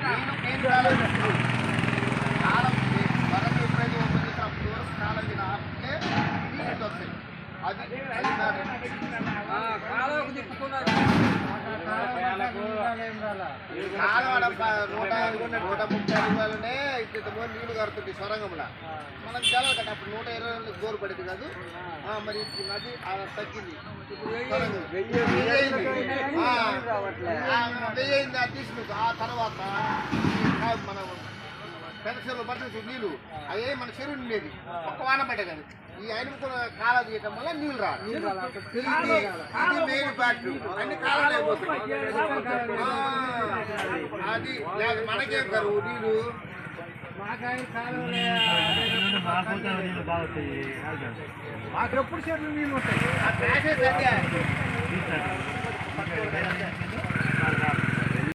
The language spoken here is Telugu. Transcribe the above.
నేను కాలం కాలం వరకు ఎప్పుడైతే ఓపెన్ చేస్తే అప్పుడు వరకు కాలం ఆపితే నీళ్ళు వస్తాయి. అది కాలువకు తిప్పుకున్నారు. కాలం 130 రూపాయలనే ఇంతమంది నీళ్లు కడుతుంది సొరంగంలో. మనకు తెలదు కదా అప్పుడు 120 బోరు పడింది కాదు. మరి ఇప్పుడు నది తగ్గింది, 1000 అయింది. అది తీసుకు ఆ తర్వాత మన పెద్ద పట్టిన నీళ్ళు అయ్యే మన చెరువు ఉండేది ఒక్క వాన పడ్డే కానీ ఈ అయినకున్న కాలం తీయటం వల్ల నీళ్ళు రాదు. ఇది మెయిన్ ఫ్యాక్టరీ, అన్ని కాలాలు అయిపోతున్నాయి. అది మనకేం కరువు నీళ్ళు. మాకు ఎప్పుడు చెట్లు నీళ్ళు ఉంటాయి. ఆ ప్యాసేజ్ అంటే